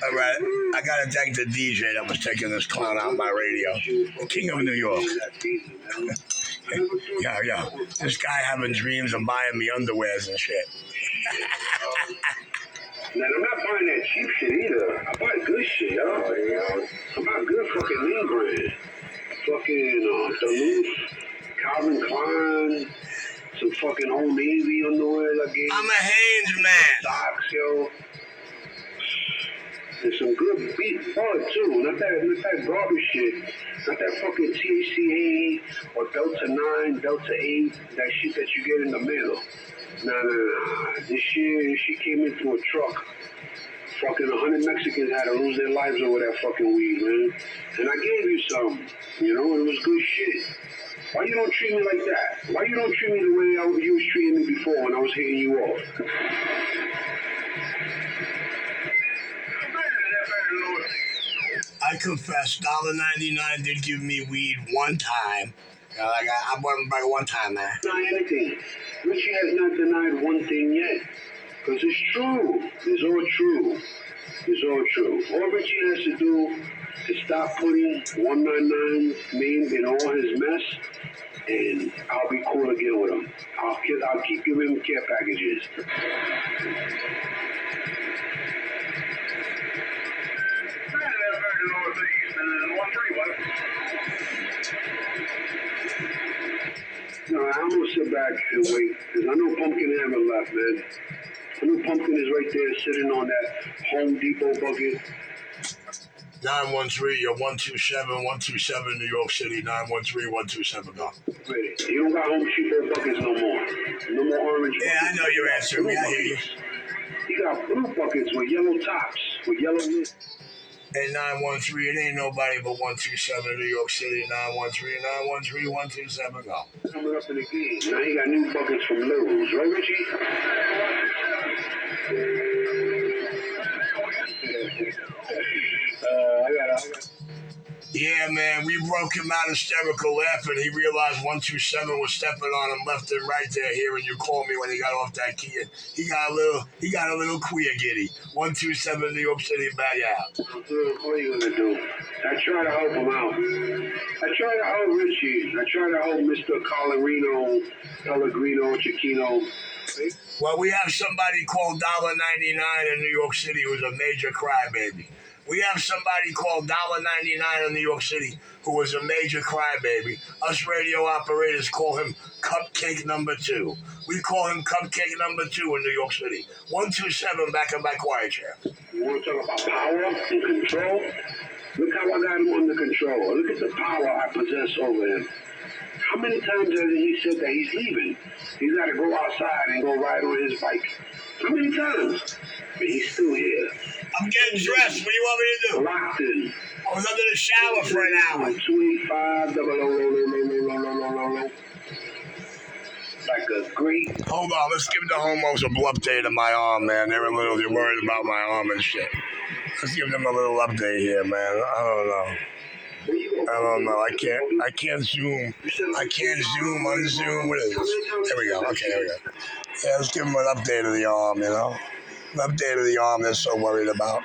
All right, I gotta thank the DJ that was taking this clown out my radio. The King of New York. Yeah. This guy having dreams of buying me underwears and shit. Now, I'm not buying that cheap shit either. I buy good shit, yo. I buy good fucking name brand. Fucking Duluth, Calvin Klein, some fucking Old Navy underwear I gave. I'm a Hanes man. Socks, yo. And some good beef bud too. Not that garbage shit. Not that fucking THC 8 or Delta 9, Delta 8, that shit that you get in the mail. Nah. This shit came in through a truck. Fucking 100 Mexicans had to lose their lives over that fucking weed, man. And I gave you some, you know, and it was good shit. Why you don't treat me like that? Why you don't treat me the way you was treating me before when I was hitting you off? I confess, $1.99 did give me weed one time. I bought him back one time, man. Deny anything. Richie has not denied one thing yet. Because it's true. It's all true. It's all true. All Richie has to do is stop putting 199's name in all his mess, and I'll be cool again with him. I'll keep giving him care packages. No, I'm gonna sit back and wait, because I know Pumpkin haven't left, man. I know Pumpkin is right there sitting on that Home Depot bucket. 913, you're 127 New York City, 913-127, go. Wait, you don't got Home Depot buckets no more. No more orange buckets. Yeah, I know you're answering me, I hear you. You got blue buckets with yellow tops, with yellow lids. Hey, 913, it ain't nobody but 127 New York City, 913-127, go. Coming up in the game. Now he got new buckets from Lowe's, right, Richie? I got. Yeah, man, we broke him out hysterical laughing. He realized 127 was stepping on him left and right there, hearing you call me when he got off that key. He got a little queer giddy. 127 New York City, back out. What are you gonna do? I try to help him out. I try to help Richie. I try to help Mr. Pellegrino, Chiquino. Well, we have somebody called $1.99 in New York City who's a major crybaby. We have somebody called $1.99 in New York City who was a major crybaby. Us radio operators call him Cupcake Number 2. We call him Cupcake Number 2 in New York City. 127 back in my quiet chair. You want to talk about power and control? Look how I got him under control. Look at the power I possess over him. How many times has he said that he's leaving? He's got to go outside and go ride on his bike. How many times? But he's still here. I'm getting dressed. What do you want me to do? Locked in. I was under the shower for an hour. 285 like a great. Hold on, let's give the homos a update of my arm, man. They're worried about my arm and shit. Let's give them a little update here, man. I don't know. I can't zoom. I can't zoom, unzoom. What is this? There we go. Okay, there we go. Yeah, let's give them an update of the arm, you know? An update of the arm they're so worried about.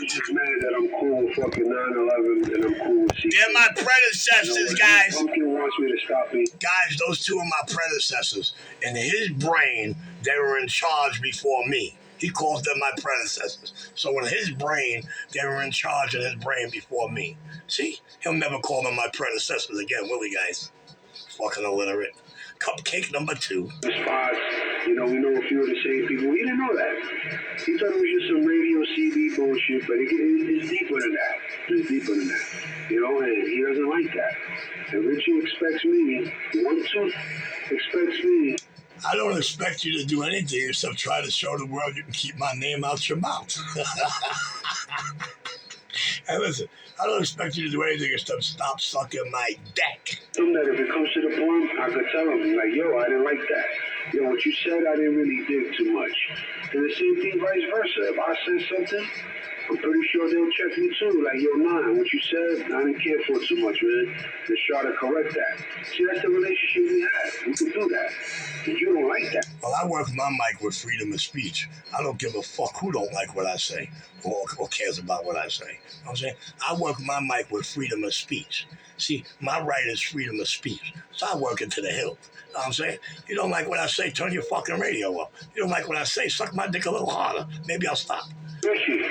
Just mad that I'm cool with fucking 9/11 and I'm cool with C. They're my predecessors, guys. Pumpkin wants me to stop me. Guys, those two are my predecessors. In his brain, they were in charge before me. He calls them my predecessors. So in his brain, they were in charge in his brain before me. See? He'll never call them my predecessors again, will he, guys? Fucking illiterate. Cupcake Number 2. Spots, you know, we know a few of the same people. He didn't know that. He thought it was just some radio CD bullshit, but it's deeper than that. It's deeper than that. You know, and he doesn't like that. And Richie expects me, expects me. I don't expect you to do anything except try to show the world you can keep my name out your mouth. Hey, listen, I don't expect you to do anything except stop sucking my dick. That if it comes to the point, I could tell him, like, yo, I didn't like that. Yo, what you said, I didn't really dig too much. And the same thing vice versa. If I said something I'm pretty sure they'll check me too. Like, yo, nah, what you said, I didn't care for it too much, man. Let's try to correct that. See, that's the relationship we have. We can do that. But you don't like that. Well, I work my mic with freedom of speech. I don't give a fuck who don't like what I say or cares about what I say. You know what I'm saying? I work my mic with freedom of speech. See, my right is freedom of speech. So I work it to the hilt. You know what I'm saying? You don't like what I say, turn your fucking radio up. You don't like what I say, suck my dick a little harder. Maybe I'll stop. Richie,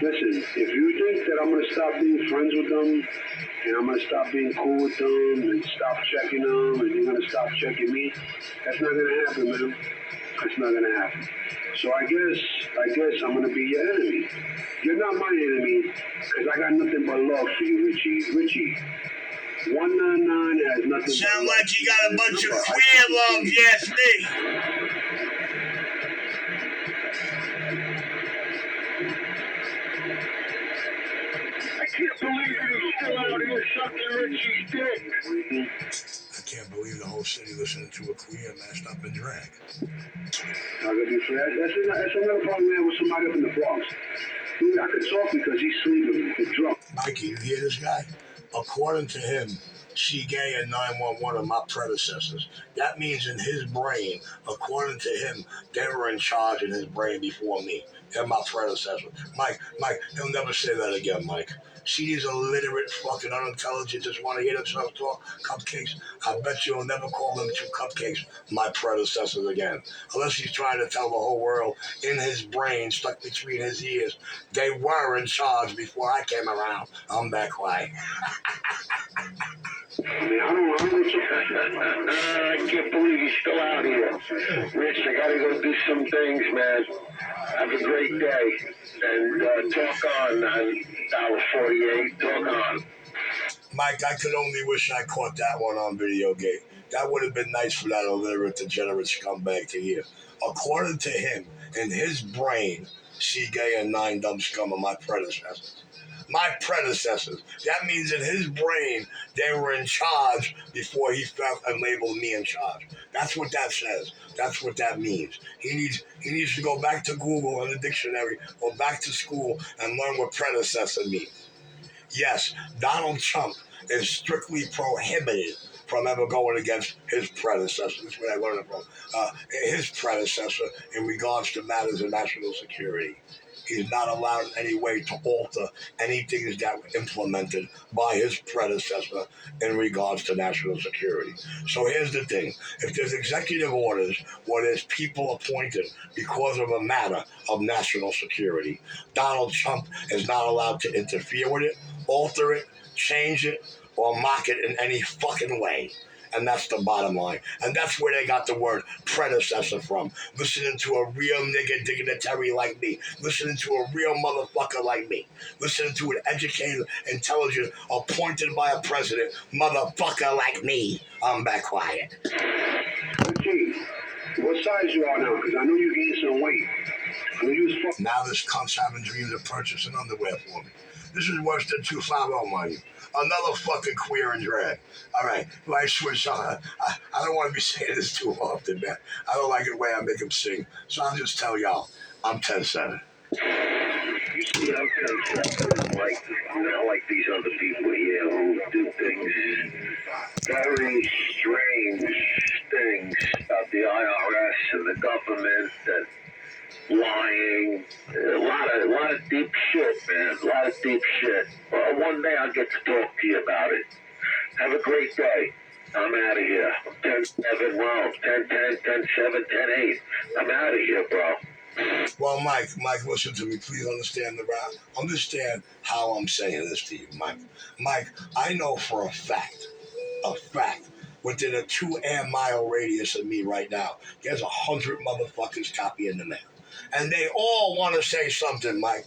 listen, if you think that I'm going to stop being friends with them, and I'm going to stop being cool with them, and stop checking them, and you're going to stop checking me, that's not going to happen, man. That's not going to happen. So I guess I'm going to be your enemy. You're not my enemy, because I got nothing but love for you, Richie. Richie, 199 has nothing Sound but like you got a bunch of queer love, yes, me. I can't believe you're still out here sucking Richie's dick. I can't believe the whole city listening to a queer mashed up in drag. That's another problem we have with somebody up in the Bronx. Dude, I could talk because he's sleeping. He's drunk. Mikey, you hear this guy? According to him, She Gay and 911 are my predecessors. That means in his brain, according to him, they were in charge in his brain before me. They're my predecessors. Mike, he'll never say that again, Mike. See these illiterate, fucking unintelligent, just want to hear themselves talk, cupcakes. I bet you'll never call them two cupcakes my predecessors again. Unless he's trying to tell the whole world in his brain, stuck between his ears, they were in charge before I came around. I'm that quiet. I mean, I can't believe he's still out here. Rich, I gotta go do some things, man. Have a great day. And talk on hour 48. Talk on. Mike, I could only wish I caught that one on Videogate. That would have been nice for that illiterate, degenerate scumbag to hear. According to him, in his brain, She Gay and 9 Dumb Scum are my predecessors. My predecessors. That means in his brain, they were in charge before he felt and labeled me in charge. That's what that says. That's what that means. He needs to go back to Google in the dictionary or back to school and learn what predecessor means. Yes, Donald Trump is strictly prohibited from ever going against his predecessor. That's where I learned it from. His predecessor in regards to matters of national security. He's not allowed in any way to alter anything that were implemented by his predecessor in regards to national security. So here's the thing. If there's executive orders where there's people appointed because of a matter of national security, Donald Trump is not allowed to interfere with it, alter it, change it, or mock it in any fucking way. And that's the bottom line. And that's where they got the word predecessor from. Listening to a real nigga dignitary like me. Listening to a real motherfucker like me. Listening to an educated, intelligent, appointed by a president motherfucker like me. I'm back quiet. Gee, what size you are now? Because I know you gained some weight. I know you was fucking. Now this cunt's having dreams of purchasing underwear for me. This is worse than 250, mind you. Another fucking queer in drag. All right, I switch on. I don't want to be saying this too often, man. I don't like the way I make him sing. So I'll just tell y'all, I'm 10-7. Yeah, I'm 10-7. Like these other people here who do things, very strange things of the IRS and the government and lying, a lot of deep shit, man. A lot of deep shit. Well, one day I'll get to talk to you about it. Have a great day. I'm out of here. 10-7, well, 10-10, 10-7, 10-8. I'm out of here, bro. Well, Mike, listen to me. Please understand how I'm saying this to you, Mike. Mike, I know for a fact, within a 2 air mile radius of me right now, there's 100 motherfuckers copying the mail. And they all want to say something, Mike.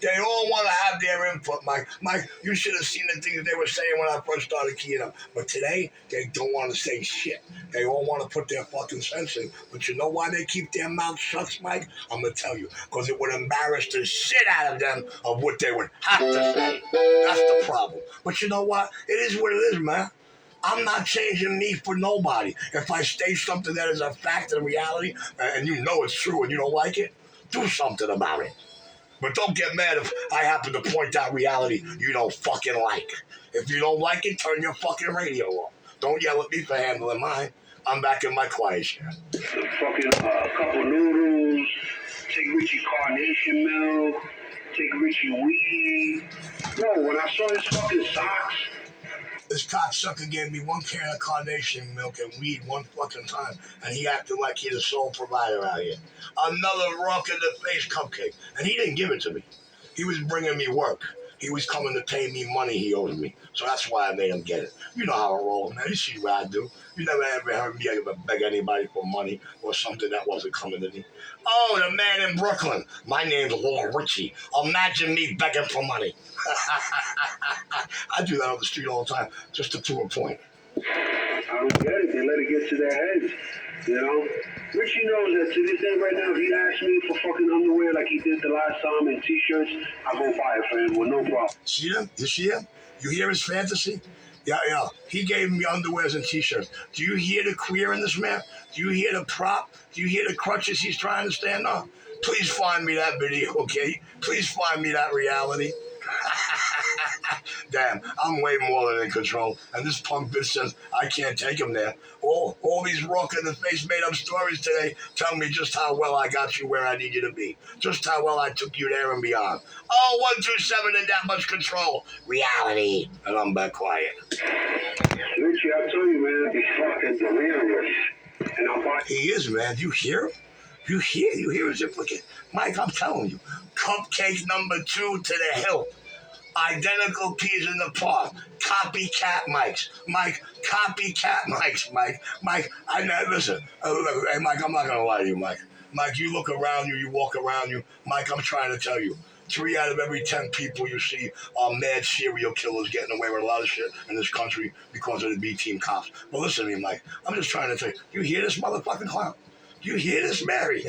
They all want to have their input, Mike. Mike, you should have seen the things they were saying when I first started keying up. But today, they don't want to say shit. They all want to put their fucking sense in. But you know why they keep their mouths shut, Mike? I'm going to tell you. Because it would embarrass the shit out of them of what they would have to say. That's the problem. But you know what? It is what it is, man. I'm not changing me for nobody. If I state something that is a fact and reality, and you know it's true and you don't like it, do something about it. But don't get mad if I happen to point out reality you don't fucking like. If you don't like it, turn your fucking radio off. Don't yell at me for handling mine. I'm back in my quiet share. Fucking couple noodles, take Richie carnation milk, take Richie weed. No, when I saw his fucking socks, This cocksucker gave me 1 can of carnation milk and weed one fucking time, and he acted like he's the sole provider out here. Another rock in the face cupcake, and he didn't give it to me. He was bringing me work. He was coming to pay me money he owed me, so that's why I made him get it. You know how I roll, man. You see what I do. You never ever heard me ever beg anybody for money or something that wasn't coming to me. Oh, the man in Brooklyn. My name's Lord Richie. Imagine me begging for money. I do that on the street all the time, just to prove a point. I don't get it. They let it get to their heads. You know? Richie knows that to this day right now, if he asks me for fucking underwear like he did the last time and t-shirts, I go buy it for him with no problem. See him? You see him? You hear his fantasy? Yeah. He gave me underwears and t-shirts. Do you hear the queer in this man? Do you hear the prop? Do you hear the crutches he's trying to stand on? Please find me that video, okay? Please find me that reality. Damn, I'm way more than in control. And this punk bitch says I can't take him there. All these rock in the face made up stories today tell me just how well I got you where I need you to be. Just how well I took you there and beyond. Oh, 127 in that much control. Reality. And I'm back quiet. Richie, I tell you, man, he's fucking delirious. And I'm like, He is, man. Do you hear him? You hear his implicate. Mike, I'm telling you. Cupcake number 2 to the hilt. Identical peas in the park. Copycat mics. Mike, copycat mics, Mike. Mike, listen. Hey, Mike, I'm not going to lie to you, Mike. Mike, you look around you, you walk around you. Mike, I'm trying to tell you. 3 out of every 10 people you see are mad serial killers getting away with a lot of shit in this country because of the B-team cops. But listen to me, Mike. I'm just trying to tell you. You hear this motherfucking clown? You hear this, Mary?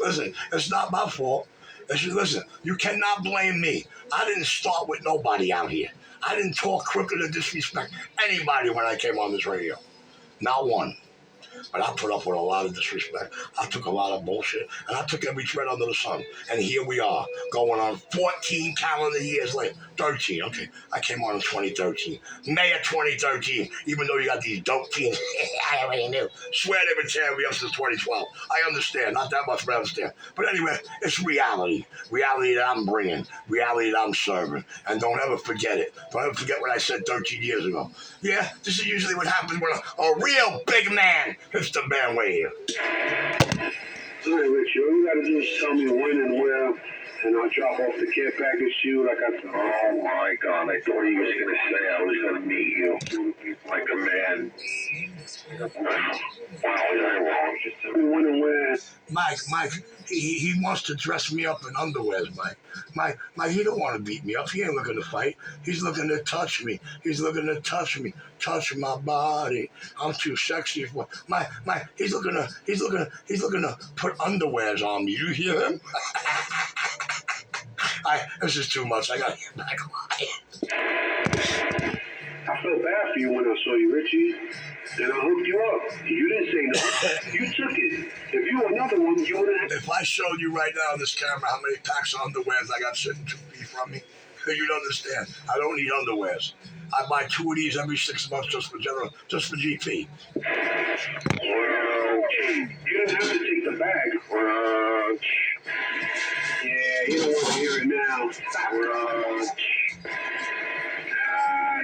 Listen, it's not my fault. Listen, you cannot blame me. I didn't start with nobody out here. I didn't talk crooked or disrespect anybody when I came on this radio. Not one. But I put up with a lot of disrespect. I took a lot of bullshit, and I took every thread under the sun. And here we are, going on 14 calendar years later. 13, okay. I came on in 2013. May of 2013, even though you got these dope teams. I already knew. Swear they've been tearing me up since 2012. I understand. Not that much, but I understand. But anyway, it's reality. Reality that I'm bringing. Reality that I'm serving. And don't ever forget it. Don't ever forget what I said 13 years ago. Yeah, this is usually what happens when a real big man hits the bandway here. all right, Richie, all you gotta do is tell me when and where, and I'll drop off the care package to you like I thought. Oh my God, I thought he was going to say I was going to meet you like a man. Wow, was I wrong? Just tell me when and where. Mike, he wants to dress me up in underwears, Mike. Mike, he don't want to beat me up. He ain't looking to fight. He's looking to touch me. He's looking to touch me. Touch my body. I'm too sexy for Mike, he's looking to put underwears on me. You hear him? This is too much. I gotta get back quiet. I felt bad for you when I saw you, Richie. And I hooked you up. You didn't say no. You took it. If you were another one, you would have. If I showed you right now on this camera how many packs of underwears I got sitting 2 feet from me, you'd understand. I don't need underwears. I buy 2 of these every 6 months just for GP. You don't have to take the bag. Yeah, you don't want to hear it now.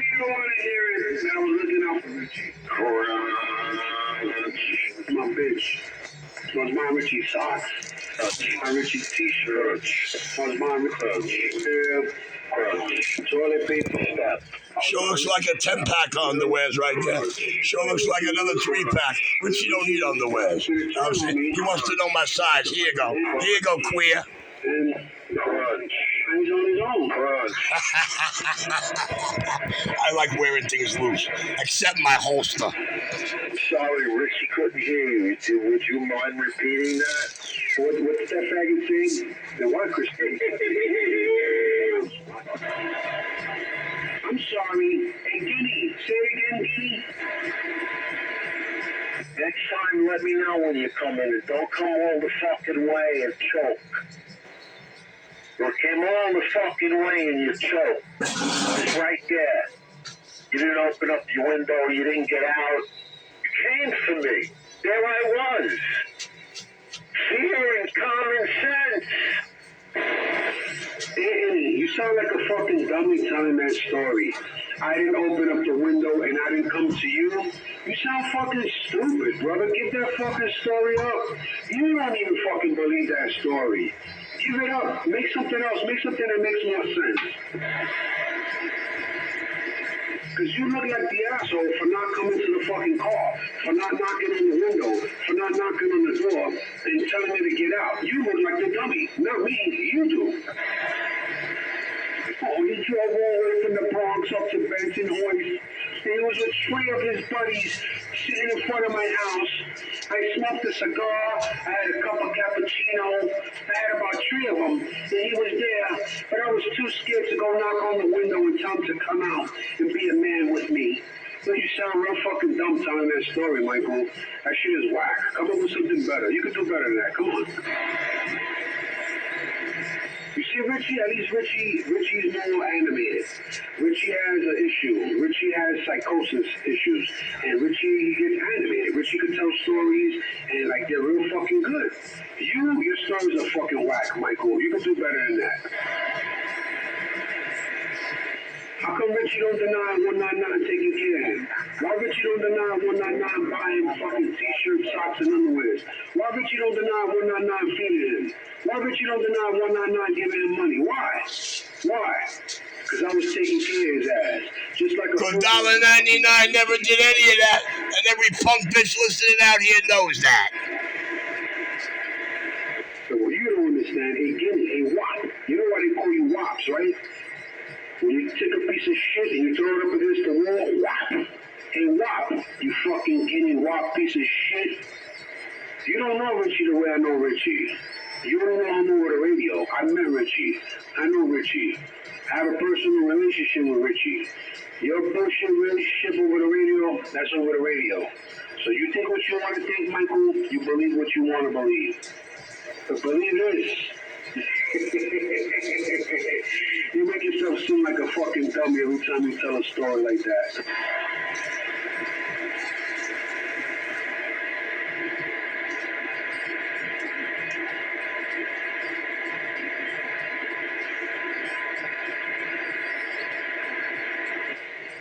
You don't want to hear it. I was looking out for Richie. My bitch. Was my Richie socks. My Richie t-shirt. Was my Richie toilet paper. Sure looks like a 10-pack of underwears right there. Sure looks like another 3-pack. Richie don't need underwears. I'm saying, he wants to know my size. Here you go. Here you go, queer. And he's on his own. I like wearing things loose, except my holster. Sorry, Richie couldn't hear you. Would you mind repeating that? What's that faggot saying? The what, Christine? I'm sorry. Hey, Guinea. Say it again, Guinea. Next time, let me know when you come in. And don't come all the fucking way and choke. You came all the fucking way and you choked. It's right there. You didn't open up your window. You didn't get out. You came for me. There I was. Fear and common sense. Anthony, you sound like a fucking dummy telling that story. I didn't open up the window and I didn't come to you. You sound fucking stupid, brother. Give that fucking story up. You don't even fucking believe that story. Give it up. Make something else. Make something that makes more sense. Because you look like the asshole for not coming to the fucking car, for not knocking on the window, for not knocking on the door and telling me to get out. You look like the dummy. Not me. You do. Oh, he drove all the way from the Bronx up to Benton Hoist. And he was with 3 of his buddies sitting in front of my house. I smoked a cigar. I had a cup of cappuccino. I had about 3 of them. And he was there. But I was too scared to go knock on the window and tell him to come out and be a man with me. So you sound real fucking dumb telling that story, Michael. That shit is whack. Come up with something better. You can do better than that. Come on. You see, Richie, at least Richie's more animated. Richie has an issue. Richie has psychosis issues. And Richie gets animated. Richie can tell stories, and, like, they're real fucking good. Your stories are fucking whack, Michael. You can do better than that. How come Richie don't deny 199 taking care of him? Why Richie don't deny 199 buying fucking t-shirts, socks, and underwears? Why Richie don't deny 199 feeding him? Why Richie don't deny 199 giving him money? Why? Why? Because I was taking care of his ass. Just like a $1.99 never did any of that, and every punk bitch listening out here knows that. So what you don't understand, hey, Guinea, hey, WAP. You know why they call you WAPs, right? When you take a piece of shit and you throw it up against the wall, WAP. Hey, WAP, you fucking Guinea WAP piece of shit. You don't know Richie the way I know Richie. You don't know him over the radio. I met Richie. I know Richie. I have a personal relationship with Richie. Your bullshit relationship over the radio, that's over the radio. So you think what you want to think, Michael, you believe what you want to believe. But believe this. You make yourself seem like a fucking dummy every time you tell a story like that.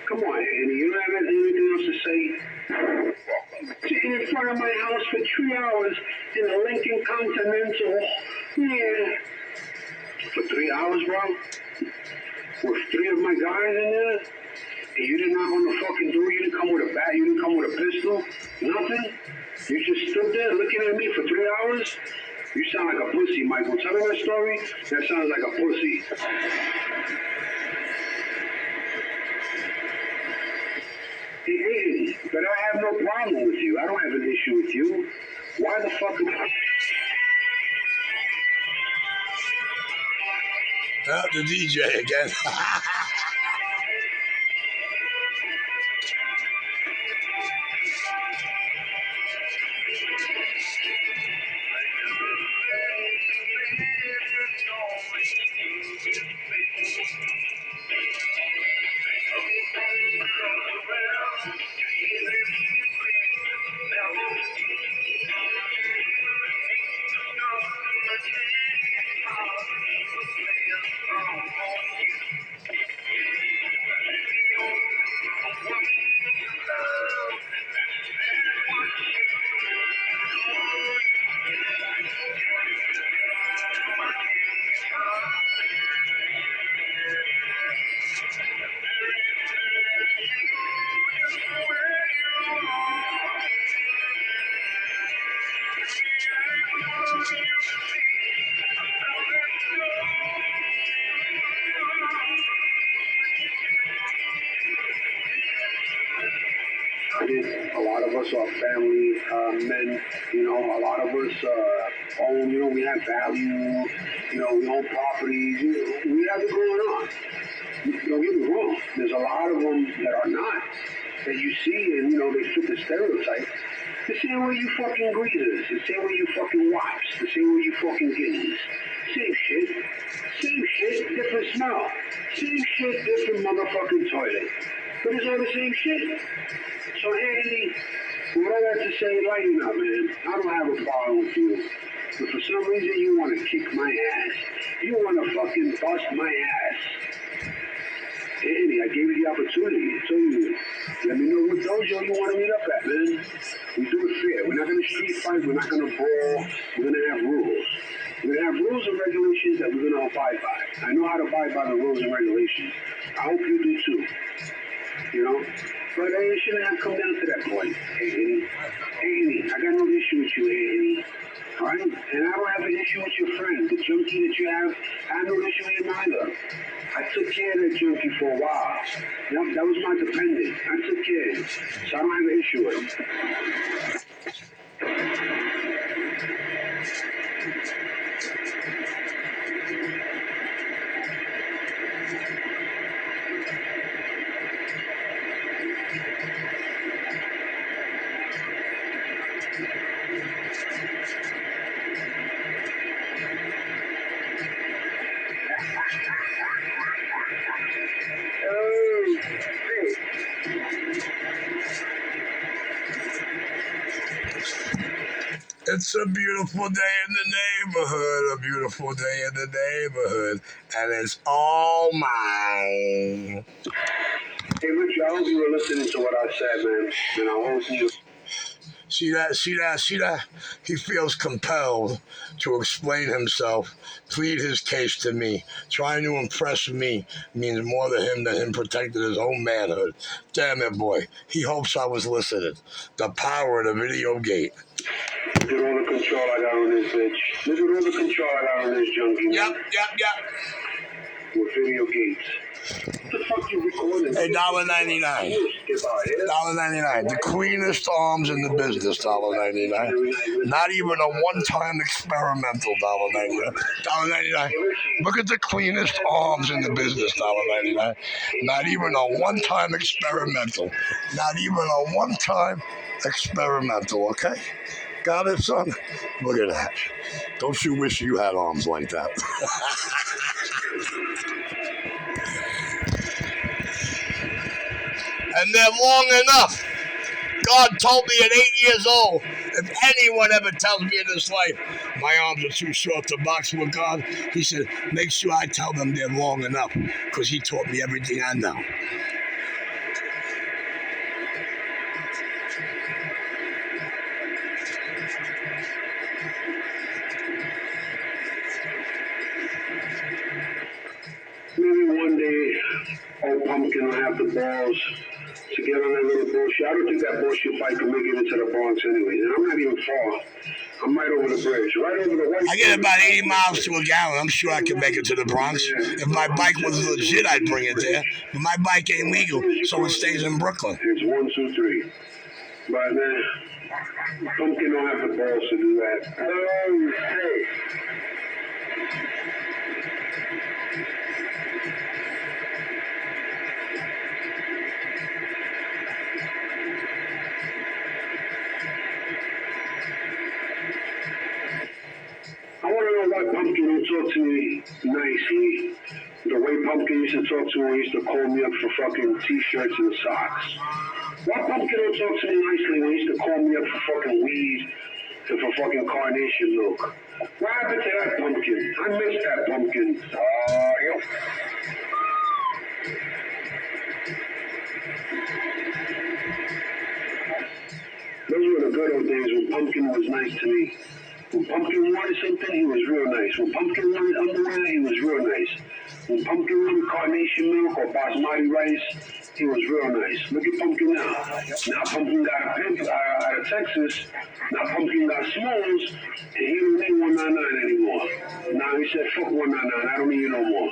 Come on, Andy, you don't have anything else to say? Sitting in front of my house for 3 hours in a Lincoln Continental. Yeah. For 3 hours, bro? With 3 of my guys in there? And you didn't knock on the fucking door? You didn't come with a bat? You didn't come with a pistol? Nothing? You just stood there looking at me for 3 hours? You sound like a pussy, Michael. Tell me that story? That sounds like a pussy. Hey, but I have no problem with you. I don't have an issue with you. Why the fuck am I... The DJ again. A lot of us are family men, you know, a lot of us own, you know, we have value, you know, we own properties, you know, we have it going on. Don't get me wrong, there's a lot of them that are not, that you see and, you know, they fit the stereotype. The same way you fucking greeters, the same way you fucking wops, the same way you fucking guineas. Same shit. Same shit, different smell. Same shit, different motherfucking toilet. But it's all the same shit. So Anthony, what I got to say, lighten up, man. I don't have a problem with you. But for some reason you want to kick my ass. You want to fucking bust my ass. Andy, I gave you the opportunity. I told you, let me know what dojo you want to meet up at, man. We do it fair. We're not going to street fight. We're not going to brawl. We're going to have rules. We're going to have rules and regulations that we're going to abide by. I know how to abide by the rules and regulations. I hope you do too. You know? But it shouldn't have come down to that point. Hey, Andy, I got no issue with you, Andy. All right? And I don't have an issue with your friend. The junkie that you have, I have no issue with him either. I took care of that junkie for a while. Yep, that was my dependent. I took care of him. So I don't have an issue with him. It's a beautiful day in the neighborhood, a beautiful day in the neighborhood, and it's all mine. Hey, Richard, I hope you were listening to what I said, man. And I hope you... See that? He feels compelled to explain himself, plead his case to me. Trying to impress me means more to him than him protecting his own manhood. Damn it, boy. He hopes I was listening. The power of the video gate. Look at all the control I got on this bitch. Look at all the control I got on this junkie. Yep. With video gates. What the fuck you recording? Hey, $1.99. $1.99. The cleanest arms in the business, $1.99. Not even a one-time experimental, $1.99. $1.99. Look at the cleanest arms in the business, $1.99. Not even a one-time experimental. Not even a one-time experimental, okay? Got it, son? Look at that. Don't you wish you had arms like that? And they're long enough. God told me at 8 years old, if anyone ever tells me in this life my arms are too short to box with God, he said, make sure I tell them they're long enough, because he taught me everything I know. Maybe one day, old Pumpkin will have the balls to get on that little bullshit. I don't think that bullshit bike can make it into the Bronx anyway. And I'm not even far. I'm right over the bridge, right over the white. I get about 80 miles to a gallon. I'm sure I can make it to the Bronx. If my bike was legit, I'd bring it there. But my bike ain't legal, so it stays in Brooklyn. It's 1, 2, 3. But Pumpkin don't have the balls to do that. Oh, hey. I want to know why Pumpkin don't talk to me nicely. The way Pumpkin used to talk to me, he used to call me up for fucking t-shirts and socks. Why Pumpkin don't talk to me nicely when he used to call me up for fucking weed and for fucking carnation milk? What happened to that Pumpkin? I miss that Pumpkin. Those were the good old days when Pumpkin was nice to me. When Pumpkin wanted something, he was real nice. When Pumpkin wanted underwear, he was real nice. When Pumpkin wanted carnation milk or basmati rice, he was real nice. Look at Pumpkin now. Now Pumpkin got a pimp out of Texas. Now Pumpkin got smalls, and he don't need 199 anymore. Now he said, fuck 199, I don't need you no more.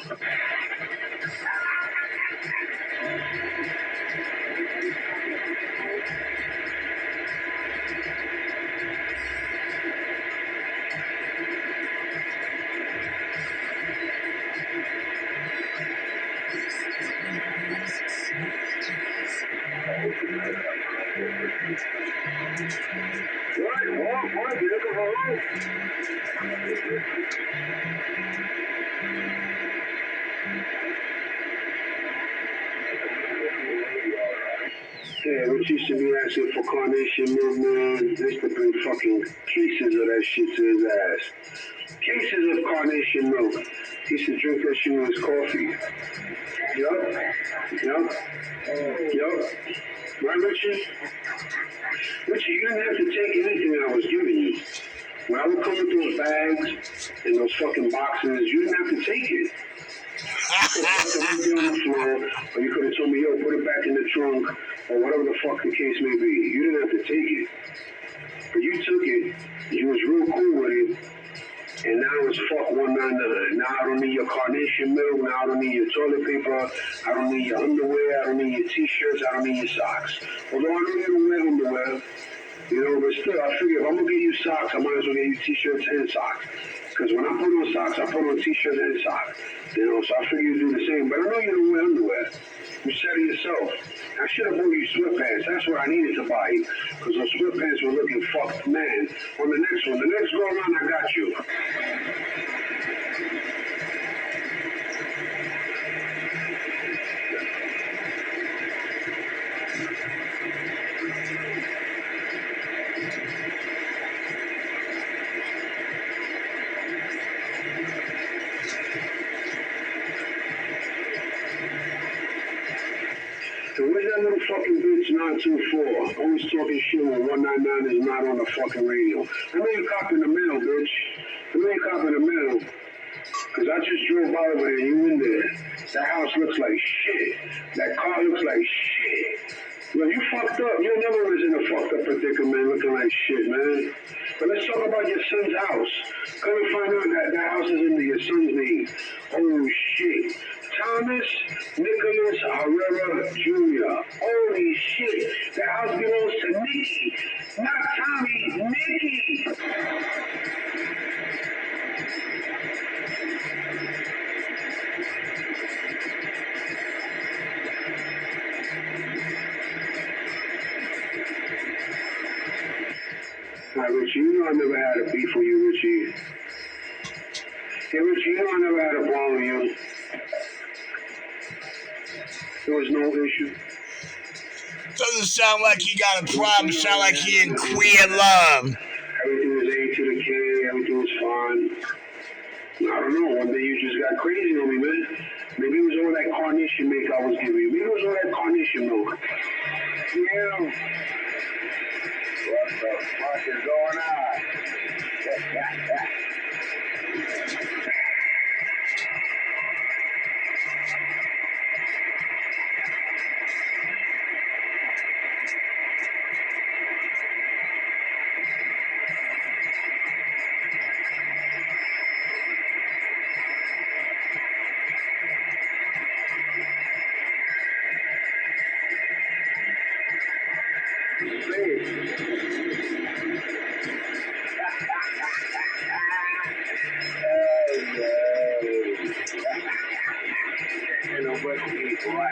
What? You looking for who? Yeah, which used to be asking for carnation milk, man. They used to bring fucking cases of that shit to his ass. Cases of carnation milk. He used to drink that shit with his coffee. Yup. Right, Richie? Richie, you didn't have to take anything I was giving you. When I would come with those bags and those fucking boxes, you didn't have to take it. You could have left it right there on the floor, or you could have told me, yo, put it back in the trunk, or whatever the fuck the case may be. You didn't have to take it. But you took it, you was real cool with it, and now it's fuck 199. Now I don't need your carnation milk, now I don't need your toilet paper, I don't need your underwear, I don't need your t-shirts, I don't need your socks. Although I know you don't wear underwear, you know, but still, I figure if I'm gonna get you socks, I might as well get you t-shirts and socks. Because when I put on socks, I put on t-shirts and socks. You know, so I figure you do the same. But I know you don't wear underwear. You said it yourself. I should have bought you sweatpants. That's what I needed to buy you. Because those sweatpants were looking fucked, man. On the next one, the next go around, I got you. So where's that little fucking bitch 924? Always talking shit when 199 is not on the fucking radio. I know you copping the mail, bitch. I know you copping the mail. Because I just drove by over there, you in there. That house looks like shit. That car looks like shit. Yo, you fucked up. You never was in a fucked up predicament looking like shit, man. But let's talk about your son's house. Come and find out that that house is under your son's name. Oh, shit. Thomas Nicholas Herrera Jr. Holy shit. That house belongs to Nicky. Not Tommy, Nicky. All right, Richie, you know I never had a beef with you, Richie. Hey, Richie, you know I never had a problem with you. There was no issue. Doesn't sound like he got a problem. Sound like he in queer love. Everything was A to the K. Everything was fine. I don't know. One day you just got crazy on me, man. Maybe it was all that carnation milk I was giving you. Maybe it was all that carnation milk. Yeah. What the fuck is going on? Ain't no way to eat, boy.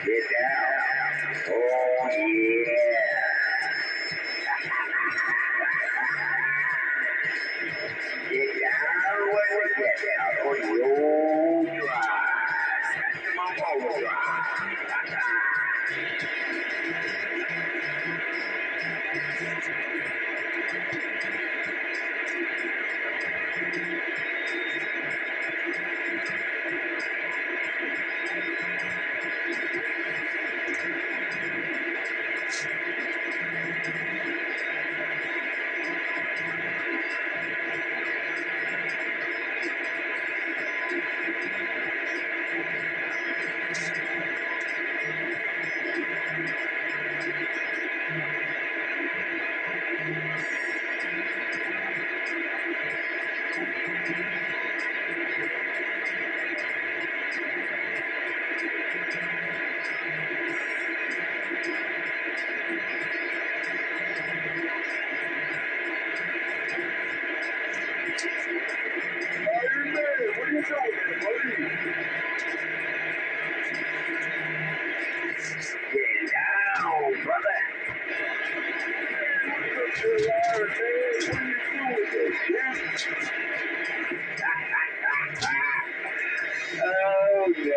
Get down. Oh, yeah. Get down where we get down on the old drive. My old drive. Get down, brother. Oh no.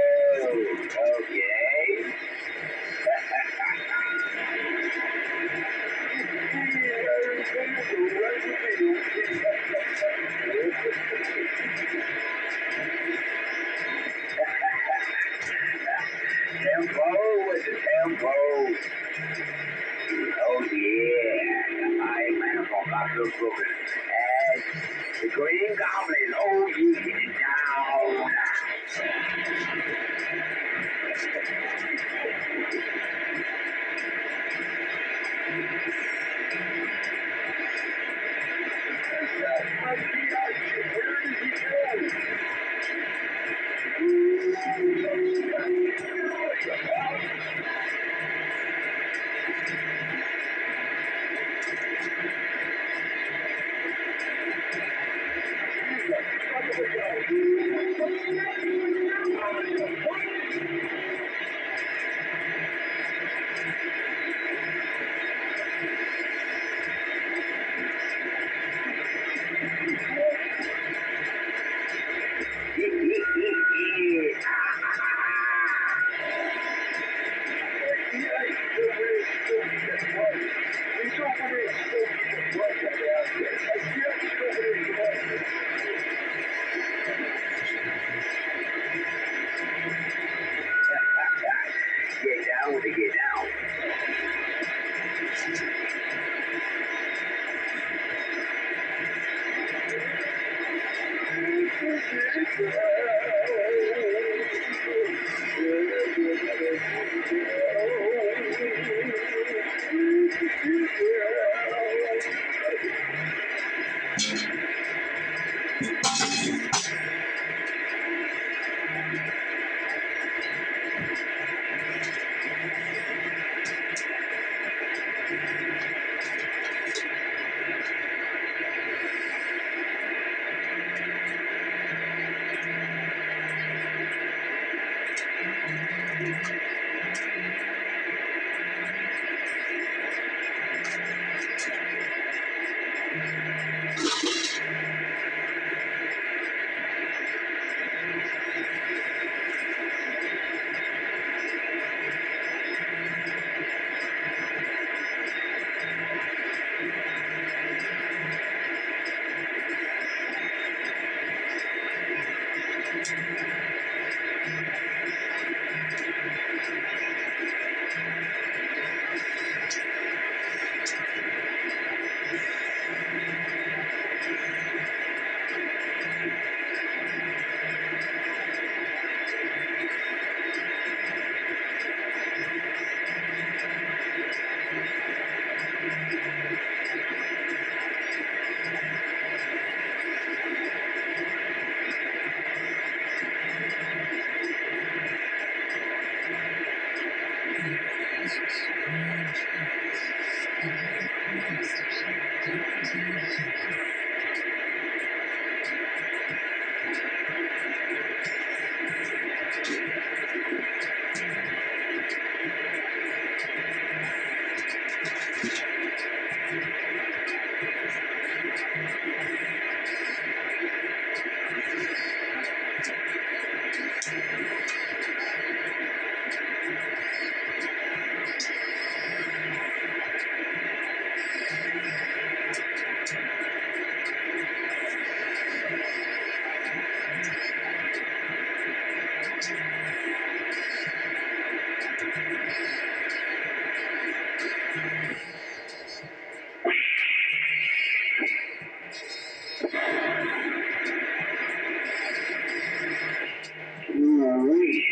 Okay. Tempo with the tempo. Oh yeah. I man from Gotham Brooklyn. And the Green Goblin. Oh yeah. Get down. Get down with it, get down.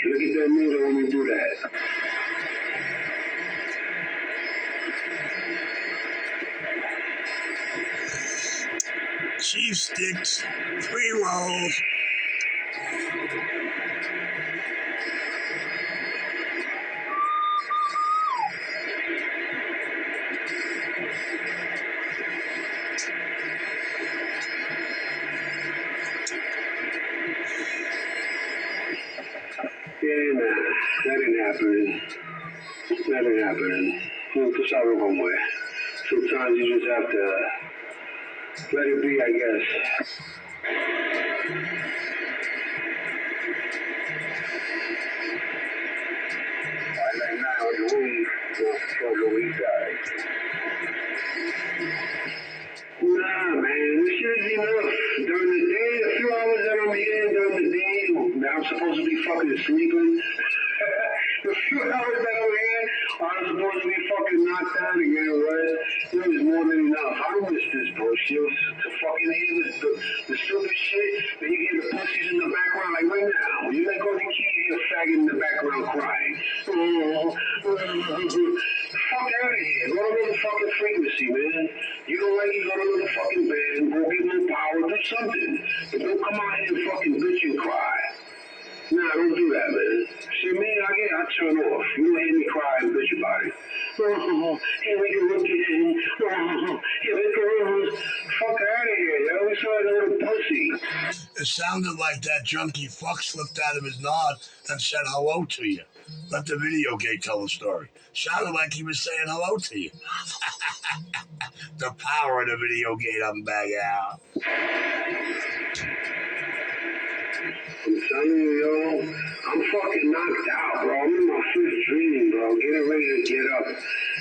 Look at that needle when you do that. Cheese sticks, pre-rolls. Tú sabes cómo es. Sometimes you just have to let it be, I guess. Like now, the weed, the weed died. Nah, man, this shit is enough. During the day, the few hours that I'm here during the day, that I'm supposed to be fucking sleeping. The few hours that I'm here, I'm supposed to be fucking knocked out and getting rest. It was more than enough. I don't miss this bullshit. To fucking hear the stupid shit, then you hear the pussies in the background, like right now. When you let go of the key, you hear a faggot in the background crying. Fuck out of here. Go to another fucking frequency, man. You don't like it, go to another fucking band. Go get more power, do something. But don't come out here and fucking bitch and cry. Nah, don't do that, man. See me, I turn off. You don't hear me cry and bitch about it. Here we go again. Here it goes. Fuck out of here, yo. We saw that little pussy. It sounded like that junkie fuck slipped out of his nod and said hello to you. Let the video game tell the story. Sounded like he was saying hello to you. The power of the video game, I'm back out. I'm telling you, yo, I'm fucking knocked out, bro. I'm in my fifth dream, bro. Getting ready to get up.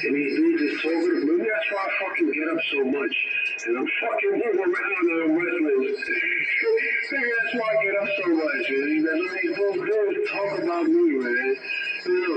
And these dudes is talking. Maybe that's why I fucking get up so much. And I'm fucking moving around and I'm restless. Maybe that's why I get up so much, man. That's what these dudes talk about me, man. You know,